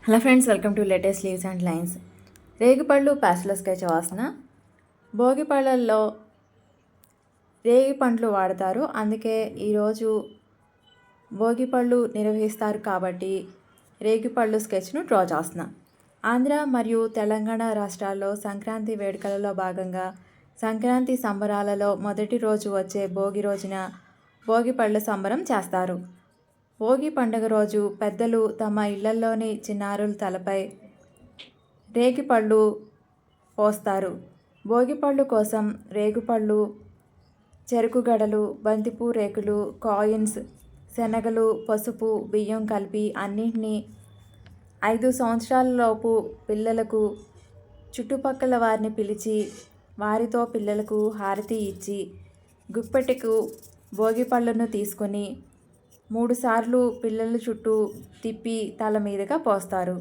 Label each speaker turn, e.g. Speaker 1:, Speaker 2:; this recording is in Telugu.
Speaker 1: Hello friends, welcome to latest leaves and lines. రేగిపళ్ళు ప్యాస్టల్ స్కెచ్ వాసన. భోగి పళ్ళల్లో రేగి పండ్లు వాడతారు, అందుకే ఈరోజు భోగి పళ్ళు నిర్వహిస్తారు కాబట్టి రేగిపళ్ళు స్కెచ్ను డ్రా చేస్తున్నా. ఆంధ్ర మరియు తెలంగాణ రాష్ట్రాల్లో సంక్రాంతి వేడుకలలో భాగంగా సంక్రాంతి సంబరాలలో మొదటి రోజు వచ్చే భోగి రోజున భోగి పళ్ళు సంబరం చేస్తారు. భోగి పండుగ రోజు పెద్దలు తమ ఇళ్లలోని చిన్నారుల తలపై రేగిపళ్ళు పోస్తారు. భోగిపళ్ళు కోసం రేగుపళ్ళు, చెరుకుగడలు, బంతిపూ రేకులు, కాయిన్స్, శనగలు, పసుపు, బియ్యం కలిపి అన్నింటినీ 5 సంవత్సరాలలోపు పిల్లలకు చుట్టుపక్కల వారిని పిలిచి వారితో పిల్లలకు హారతి ఇచ్చి గుప్పెటకు భోగిపళ్ళను తీసుకొని 3 సార్లు పిల్లల చుట్టూ తిప్పి తల మీదుగా పోస్తారు.